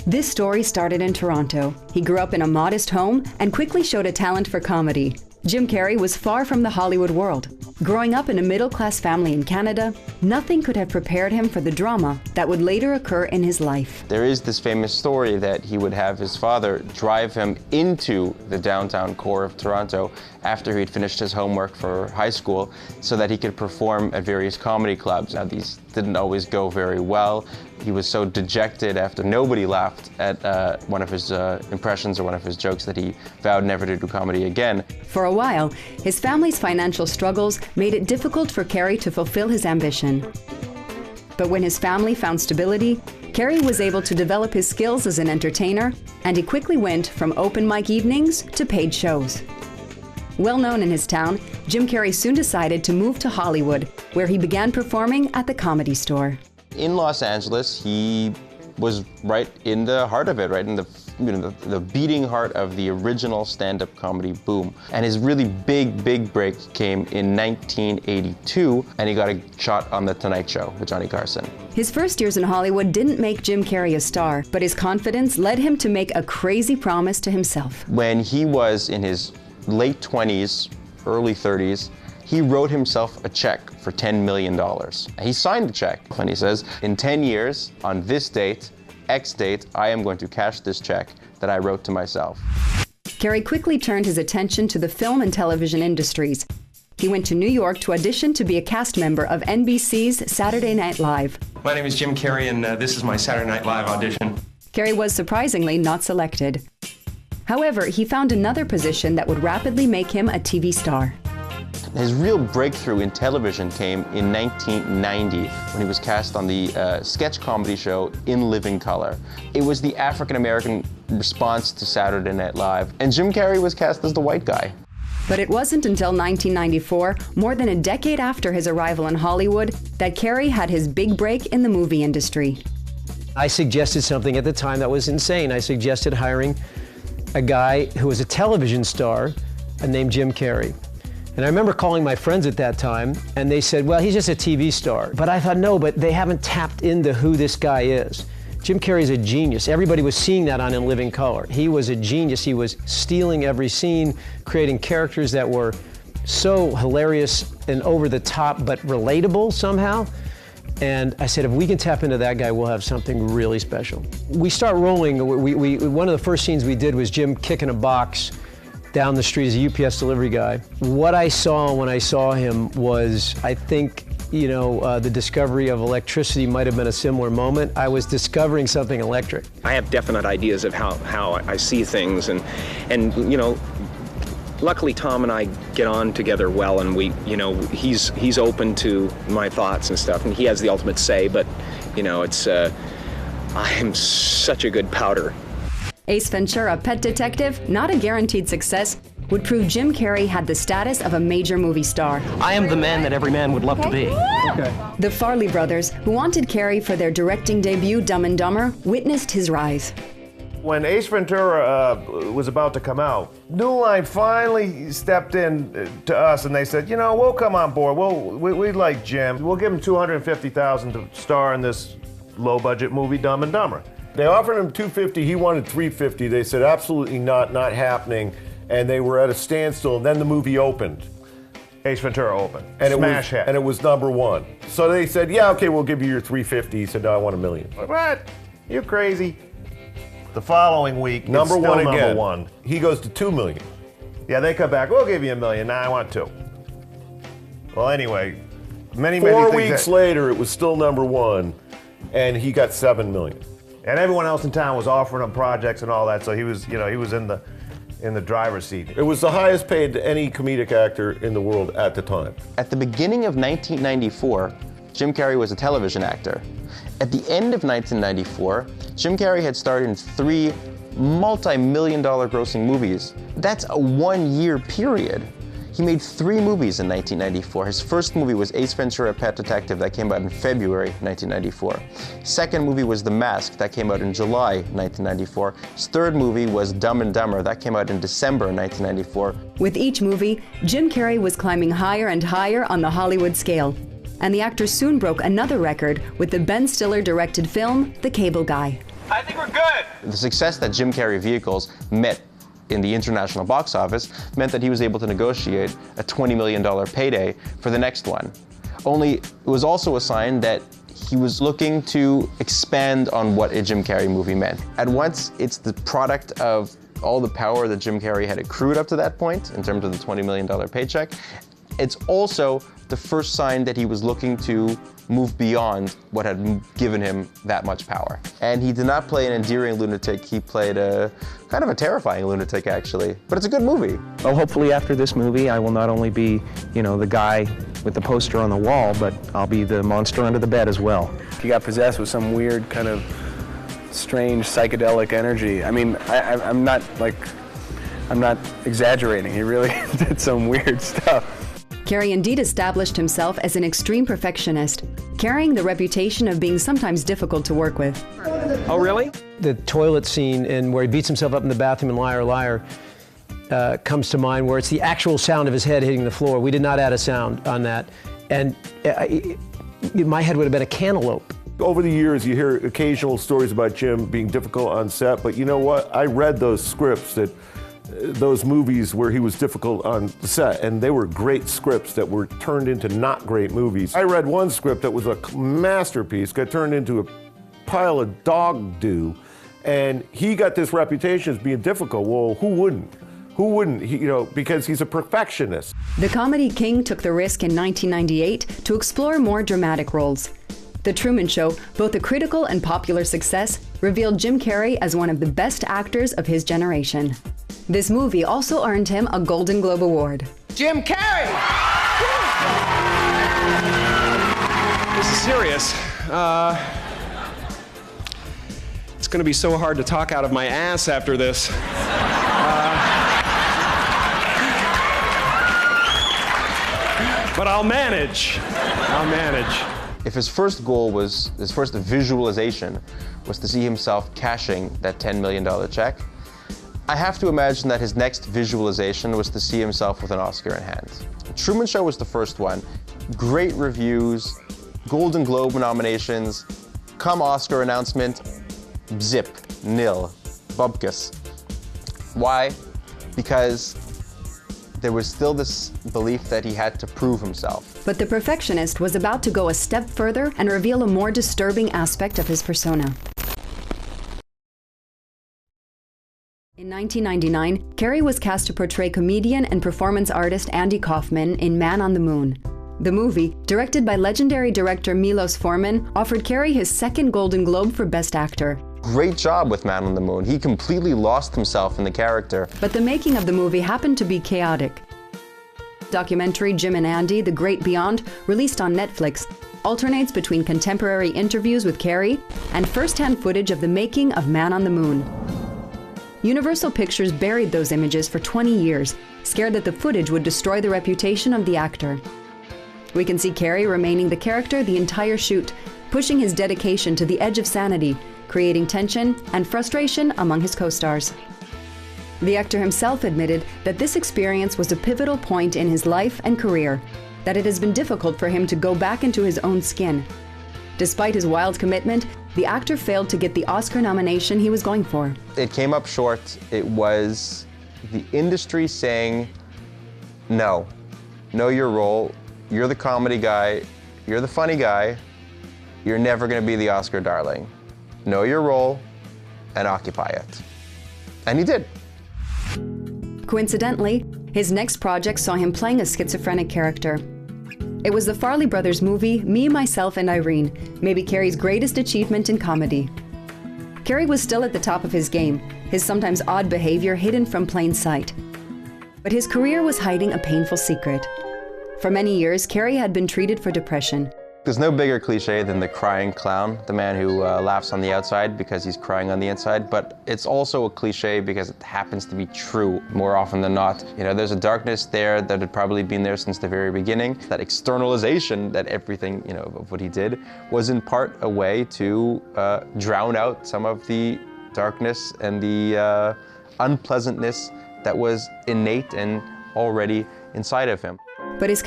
This story started in Toronto. He grew up in a modest home and quickly showed a talent for comedy. Jim Carrey was far from the Hollywood world. Growing up in a middle-class family in Canada, nothing could have prepared him for the drama that would later occur in his life. There is this famous story that he would have his father drive him into the downtown core of Toronto after he'd finished his homework for high school so that he could perform at various comedy clubs. Now, these didn't always go very well. He was so dejected after nobody laughed at one of his impressions or one of his jokes that he vowed never to do comedy again. For a while, his family's financial struggles made it difficult for Carrey to fulfill his ambition. But when his family found stability, Carrey was able to develop his skills as an entertainer, and he quickly went from open mic evenings to paid shows. Well known in his town, Jim Carrey soon decided to move to Hollywood, where he began performing at the Comedy Store. In Los Angeles, he was right in the heart of it, right in the beating heart of the original stand-up comedy boom. And his really big break came in 1982, and he got a shot on The Tonight Show with Johnny Carson. His first years in Hollywood didn't make Jim Carrey a star, but his confidence led him to make a crazy promise to himself. When he was in his late 20s, early 30s, he wrote himself a check for $10 million. He signed the check, and he says, in 10 years, on this date, X date, I am going to cash this check that I wrote to myself. Carrey quickly turned his attention to the film and television industries. He went to New York to audition to be a cast member of NBC's Saturday Night Live. My name is Jim Carrey, and this is my Saturday Night Live audition. Carrey was surprisingly not selected. However, he found another position that would rapidly make him a TV star. His real breakthrough in television came in 1990 when he was cast on the sketch comedy show In Living Color. It was the African-American response to Saturday Night Live, and Jim Carrey was cast as the white guy. But it wasn't until 1994, more than a decade after his arrival in Hollywood, that Carrey had his big break in the movie industry. I suggested something at the time that was insane. I suggested hiring a guy who was a television star named Jim Carrey. And I remember calling my friends at that time, and they said, well, he's just a TV star. But I thought, no, but they haven't tapped into who this guy is. Jim Carrey's a genius. Everybody was seeing that on In Living Color. He was a genius. He was stealing every scene, creating characters that were so hilarious and over the top, but relatable somehow. And I said, if we can tap into that guy, we'll have something really special. We start rolling. One of the first scenes we did was Jim kicking a box down the street as a UPS delivery guy. What I saw when I saw him was, I think, the discovery of electricity might have been a similar moment. I was discovering something electric. I have definite ideas of how I see things, and luckily Tom and I get on together well, and he's open to my thoughts and stuff, and he has the ultimate say, but I am such a good powder. Ace Ventura: Pet Detective, not a guaranteed success, would prove Jim Carrey had the status of a major movie star. I am the man that every man would love to be. Okay. The Farley brothers, who wanted Carrey for their directing debut Dumb and Dumber, witnessed his rise. When Ace Ventura was about to come out, New Line finally stepped in to us, and they said, we'll come on board. We like Jim. We'll give him $250,000 to star in this low-budget movie, Dumb and Dumber. They offered him $250. He wanted $350. They said, absolutely not happening. And they were at a standstill. And then the movie opened. Ace Ventura opened. And Smash hit. And it was #1. So they said, yeah, okay, we'll give you your $350. He said, no, I want $1 million. What? You're crazy. The following week, #1 again. #1. He goes to $2 million. Yeah, they come back, we'll give you $1 million. Nah, I want $2. Well, anyway, many 4 weeks later, it was still #1, and he got $7 million. And everyone else in town was offering him projects and all that, so he was, he was in the driver's seat. It was the highest paid to any comedic actor in the world at the time. At the beginning of 1994, Jim Carrey was a television actor. At the end of 1994, Jim Carrey had starred in 3 multi-million-dollar grossing movies. That's a 1-year period. He made 3 movies in 1994. His first movie was Ace Ventura: Pet Detective, that came out in February 1994. Second movie was The Mask, that came out in July 1994. His third movie was Dumb and Dumber, that came out in December 1994. With each movie, Jim Carrey was climbing higher and higher on the Hollywood scale. And the actor soon broke another record with the Ben Stiller-directed film, The Cable Guy. I think we're good. The success that Jim Carrey vehicles met in the international box office meant that he was able to negotiate a $20 million payday for the next one. Only it was also a sign that he was looking to expand on what a Jim Carrey movie meant. At once, it's the product of all the power that Jim Carrey had accrued up to that point in terms of the $20 million paycheck. It's also the first sign that he was looking to move beyond what had given him that much power. And he did not play an endearing lunatic, he played a kind of a terrifying lunatic actually. But it's a good movie. Well, hopefully after this movie, I will not only be, you know, the guy with the poster on the wall, but I'll be the monster under the bed as well. He got possessed with some weird kind of strange psychedelic energy. I mean, I'm not exaggerating. He really did some weird stuff. Carrey indeed established himself as an extreme perfectionist, carrying the reputation of being sometimes difficult to work with. Oh, really? The toilet scene and where he beats himself up in the bathroom in Liar, Liar comes to mind, where it's the actual sound of his head hitting the floor. We did not add a sound on that. And my head would have been a cantaloupe. Over the years, you hear occasional stories about Jim being difficult on set, but you know what? I read those scripts those movies where he was difficult on the set, and they were great scripts that were turned into not great movies. I read one script that was a masterpiece, got turned into a pile of dog doo, and he got this reputation as being difficult. Well, who wouldn't? Who wouldn't? Because he's a perfectionist. The comedy king took the risk in 1998 to explore more dramatic roles. The Truman Show, both a critical and popular success, revealed Jim Carrey as one of the best actors of his generation. This movie also earned him a Golden Globe Award. Jim Carrey! This is serious. It's going to be so hard to talk out of my ass after this. But I'll manage. If his first goal was, his first visualization was to see himself cashing that $10 million check, I have to imagine that his next visualization was to see himself with an Oscar in hand. Truman Show was the first one. Great reviews, Golden Globe nominations, come Oscar announcement, zip, nil, bupkis. Why? Because there was still this belief that he had to prove himself. But the perfectionist was about to go a step further and reveal a more disturbing aspect of his persona. In 1999, Carrey was cast to portray comedian and performance artist Andy Kaufman in Man on the Moon. The movie, directed by legendary director Milos Forman, offered Carrey his second Golden Globe for Best Actor. Great job with Man on the Moon. He completely lost himself in the character. But the making of the movie happened to be chaotic. Documentary Jim and Andy, The Great Beyond, released on Netflix, alternates between contemporary interviews with Carrey and first-hand footage of the making of Man on the Moon. Universal Pictures buried those images for 20 years, scared that the footage would destroy the reputation of the actor. We can see Carrey remaining the character the entire shoot, pushing his dedication to the edge of sanity, creating tension and frustration among his co-stars. The actor himself admitted that this experience was a pivotal point in his life and career, that it has been difficult for him to go back into his own skin. Despite his wild commitment, the actor failed to get the Oscar nomination he was going for. It came up short. It was the industry saying, no, know your role. You're the comedy guy. You're the funny guy. You're never going to be the Oscar darling. Know your role and occupy it. And he did. Coincidentally, his next project saw him playing a schizophrenic character. It was the Farrelly Brothers movie, Me, Myself, and Irene, maybe Carrey's greatest achievement in comedy. Carrey was still at the top of his game, his sometimes odd behavior hidden from plain sight. But his career was hiding a painful secret. For many years, Carrey had been treated for depression. There's no bigger cliche than the crying clown, the man who laughs on the outside because he's crying on the inside, but it's also a cliche because it happens to be true more often than not. You know, there's a darkness there that had probably been there since the very beginning. That externalization that everything, you know, of what he did was in part a way to drown out some of the darkness and the unpleasantness that was innate and already inside of him. But his